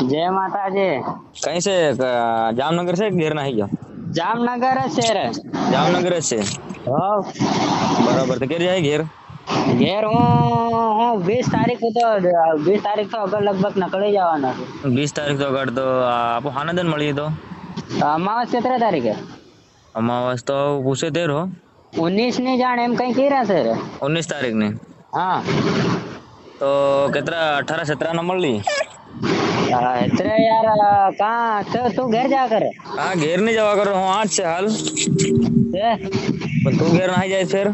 जय माता जी। कहीं से जामनगर से घेर नहीं गयो? जामनगर है शेर। जामनगर से हो बराबर तो घेर जाए घेर। ઘેર હું 20 તારીખ તો 20 તારીખ તો અગર લગભગ નીકળી જવાના છે. 20 तारीख तो अगर तो आप हानदन मળી तो અમાવસ કેટલા તારીખે? अमावस तो पूछे देर हो 19 ની જાણ એમ કઈ કર્યા છે રે. 19 तारीख ने હા तो कितना 18-17 न मળી। એટલે યાર કા તો તું ઘેર જા કરે हाँ घेर नहीं जावा करो હું आज से हाल છે? પણ તું घेर नहीं जाए फिर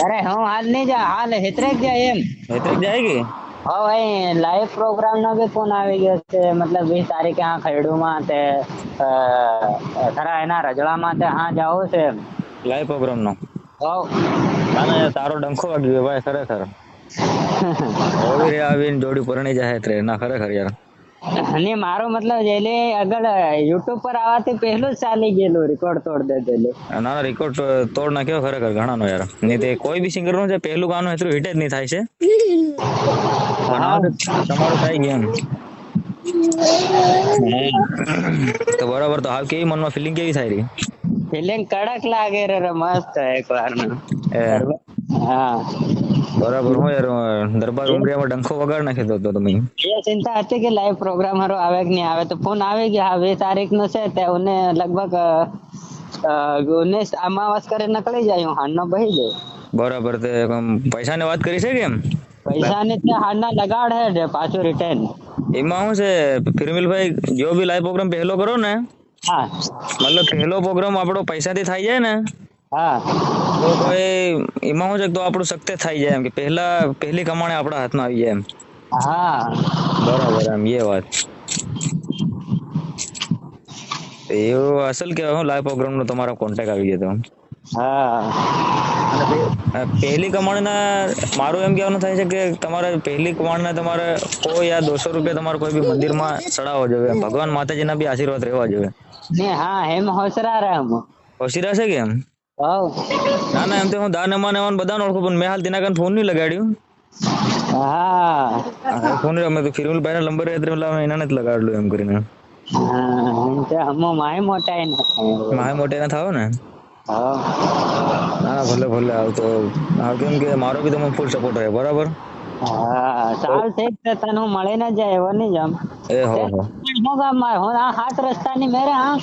અરે હું હાલ નહીં જા, હાલ હેત્રેક જા એમ. हेतरेक जाएगी। હા ભાઈ લાઈવ પ્રોગ્રામ નો બી ફોન આવી ગયો છે, મતલબ 20 તારીખે હા ખરડુમાં તે ખરા એના રજડામાં તે હા જાવું છે એમ. લાઈવ પ્રોગ્રામ નો હો ના ના તારો ડંખો વાગ્યો ભાઈ ખરેખર ઓવી રે આવીને જોડી પરણી જાય ત્રે ના ખરેખર યાર અને મારો મતલબ જેલે અગર યુટ્યુબ પર આવવાથી પહેલું જ ચાલી ગયેલું રેકોર્ડ તોડ દે દેલે. ના ના રેકોર્ડ તોડ નાખ્યો ખરેખર ઘણા નો યાર નહીં તે કોઈ બી સિંગર નું છે પહેલું ગાનું એટલું હિટ જ નહીં થાય છે પણ આ તમારું થઈ ગયું તો બરાબર તો હાલ કેવી મનમાં ફિલિંગ કેવી થાય રહી ફિલિંગ કડક લાગે રે મસ્ત એકવાર નું. એ હા બરાબર હું યાર દરબાર ઉમરિયામાં ડંખો વગાડ નાખી દો તો તમે એ ચિંતા હતી કે લાઈવ પ્રોગ્રામ હારો આવે કે નહીં આવે, તો ફોન આવી ગયા. હા 20 તારીખ નો છે તે ઉને લગભગ 19 અમાવસ કરે નીકળી જાય, હું હાડનો બહી જાય. બરાબર તે પૈસા ની વાત કરી છે કે એમ પૈસા ને ત્યાં હાડના લગાડ હે પાછું રિટર્ન. એમાં શું છે ફિરમિલભાઈ જો બી લાઈવ પ્રોગ્રામ પહેલો કરો ને હા મતલબ પહેલો પ્રોગ્રામ આપણો પૈસાથી થઈ જાય ને હા તો કોઈ એમાં શું છે તો આપણું સક્સેસ થઈ જાય એમ કે પહેલી કમાણી આપણા હાથમાં આવી જાય એમ હા બરાબર એમ એ વાત એવું અસલ કેવાય હું લાઈવ પ્રોગ્રામ નો તમારો કોન્ટેક્ટ આવી ગયો તો હા પહેલી કમાણીના મારું એમ કહેવાનું થાય છે કે તમારે પહેલી કમાણીના તમારે કોઈ યા 200 રૂપિયા તમારે કોઈ બી મંદિરમાં ચડાવવા જોઈએ, ભગવાન માતાજીના બી આશીર્વાદ રહેવા જોઈએ ને. હા એમ હોશરા રહે હું. હોશિયાર છે કે એમ હવ ના ના એમ તો હું દાન એમાં બધાને ઓળખું પણ મેં હાલ તેના કારણે ફોન નહીં લગાડ્યું હા ફોન અમે તો ફિરમલભાઈ ના નંબર એને જ લગાડલું એમ કરીને એમ તો હમો માય મોટા એ નથી. મારે મોટે ના થાવ ને હા ના ના ભલે ભલે આવતો હાલ કેમ કે મારો બી તમે ફૂલ સપોર્ટ રહે બરાબર હા ચાલ ઠીક છે, તને હું મળી ને જાય એવો નહીં જમ. એ હો હું ગામમાં હું આ 7 રસ્તાની મેરે હા